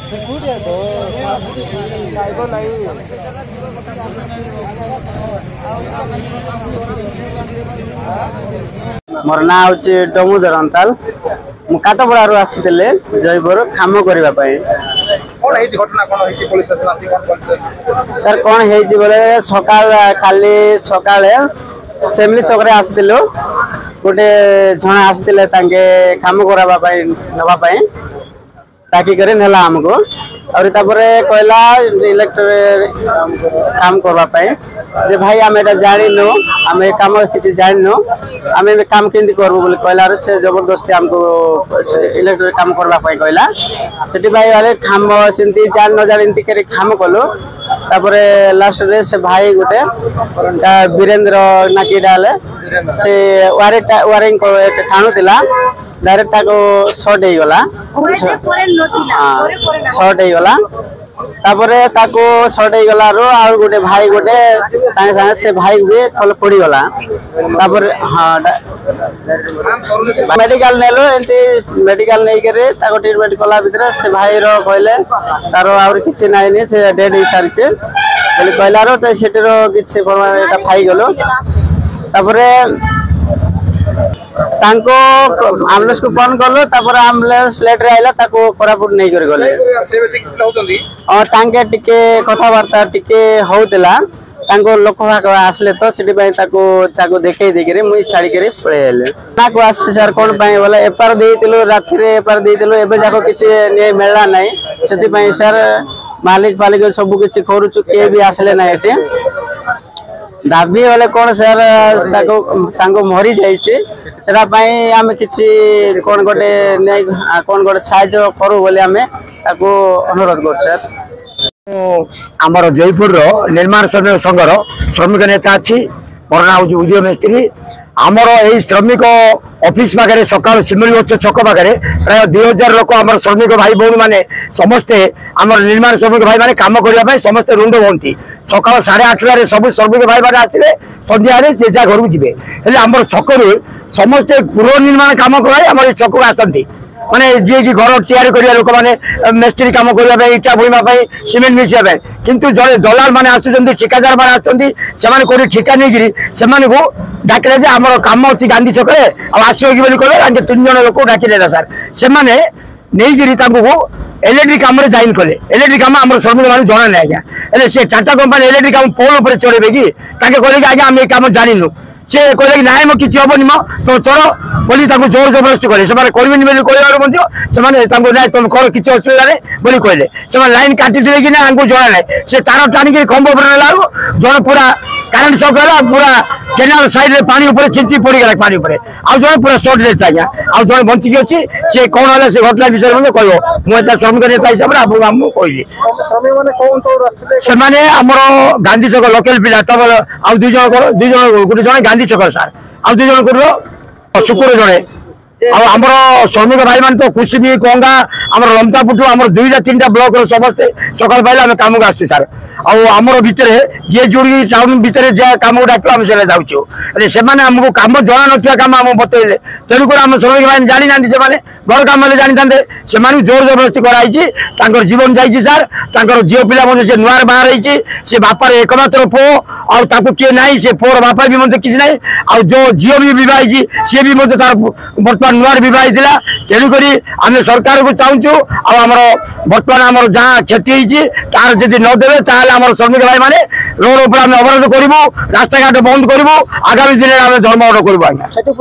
मोर ना हूँ डमुदर अंताल मु कातपड़ारू आसी जयपुर काम करने सर कौन बोले सकाल काली सकाले सेमली सकरे आसलु गोटे जन आसते काम करवाई डाकिक नेला आमको और कहला इलेक्ट्रिक काम करवाई जे भाई आम एटा जानिनु आम काम किसी जानिनु आम काम केमती करबु बोली कहला से जबरदस्ती आमको इलेक्ट्रिक काम करवाई कहला से भाई काम सेमती जान न जानी कर काम कलु तापरे लास्ट रे से भाई गोटे वीरेंद्र नाकी डाले से वायरिंग ठाणुला डायरेक्ट ताको शॉर्ट हो गला शॉर्ट हो गला तापरे ताको शॉर्ट हो गला रो आ गोटे भाई गोटे संगे संगे से भाई भी थल पड़ी गला तापरे हां मेडिकल नेलो एंती मेडिकल नै करे ताको ट्रीटमेंट कला भीतर से भाई रो कहले तारो और किछि नै ने से डेड ही सारचे बोली कहला रो त सेटरो किछि एटा फाई गेलो तापरे तांको एम्बुलेंस को फोन करलो तापर एम्बुलेंस लेटर आइला ताको कोरापुट नै कर गले और तांके टिके कथा वार्ता टिके होतला तांको लोक भाग आसले तो सिटी पय ताको देखै देकरे मुई छाडी करे पळे आले ना को आस सर कोन पय बोले एपार देइतिलो रात्रि रे एपार देइतिलो एबे जाको किछि नै मिलला नै सेति पय सर मालिक फालिक सब किछि करूछु के भी आसले नै एसे दाबी वाले कौन सर सांग मरी जाइए सेटा पई आमे किछि कोन गोटे नै कोन गोटे सहायता करू बोले आमे ताको अनुरोध कर सर आमर जयपुर रो निर्माण श्रमिक संघर श्रमिक नेता अच्छी मोर ना हूँ उदय मिस्त्री आमर यही श्रमिक ऑफिस पाखे सकाल सिमलीगछ छक पाखे प्राय 2000 लोक आम श्रमिक भाई भौणी मैंने समस्ते आम निर्माण श्रमिक भाई मैंने कम करने समस्ते रुंड हमें सकाल 8:30 सब श्रमिक भाई मैंने आसते सन्ध्या जे जा घर को जी आम छकु समस्ते गृह निर्माण कम कराई आम छक को आसती माने जी की घर तैयारी करिया लोक माने मिस्त्री काम करबा इटा बुइमा सीमेंट मिसिया किंतु जड़े दलाल माने आसुचंदी ठिकादार माने आसुचंदी सेमाने कोरी ठिका नै गिरी सेमाने को डाकले जे हमर काम अछि गांधी छकरे आ आसियो कि बोली कहले आंके 3 जण लोक डाकिले सर सेमाने नै गिरी तांको इलेक्ट्रिक काम रे जॉइन कले इलेक्ट्रिक काम हमर श्रमिक माने जणा नै आज्ञा एले से टाटा कंपनी इलेक्ट्रिक काम पोल ऊपर चढ़ेबे कि ताके कहले कि आज्ञा हम ए काम जानिनु से कहले नाइ म किछि होबनी म तो चलो बोली ताको जोर जबरदस्ती करे सेमाने करबिनी बोली कहलार मध्य सेमाने ताको नाइ तुम कर किछि असुविधा रे बोली कहले सेमाने लाइन काटि दिले कि ना आंको जणा नै से तार टाणी के खंभ ऊपर लालो जण पूरा करंट शॉक होला पूरा केनाल साइड रे पानी ऊपर चिंची पड़ी गला पानी ऊपर आ जण पूरा शॉर्ट रे ताया आ जण बंची के अछि से कोन होला से घटना विषय में कहयो मु एता श्रमिक नेता हिसाब रे आपको हम कहली समय माने कोन तो रास्ते से माने हमरो गांधी चौक लोकल पिला तब आ 2 जण गुटे जण गांधी चौक सर आ 2 जण करो सुकुर जणे आमर श्रमिक भाई मान तो कुसुमी कंगा आमर लमतापुटू आमर 2-3 ब्लॉक समस्ते सकाल पाइले आम काम को आसु सर आमर भितर जे जोड़ी टाउन भितर जे काम डाक आम से जाऊँ से आमको कम जना ना कम आम बतईले तेणुक आम श्रमिक भाई जानी ना से घर कम जानी था से जोर जबरदस्ती कराई जीवन जाइए सर झील पिला से नुआर बाहर से बापार एकमात्र पु आउ किए ना से पुअर बापा भी मतलब किसी ना आ जो झील भी बही सी भी तार बर्तमान नुआर बही तेणुक आम सरकार को चाहूँ आमर बर्तमान आम जहाँ क्षति तार जदि नदेवे ताल श्रमिक भाई मैंने रोड उपर अवरोध करूँ रास्ता घाट बंद करूँ आगामी दिन में धर्म करूँ।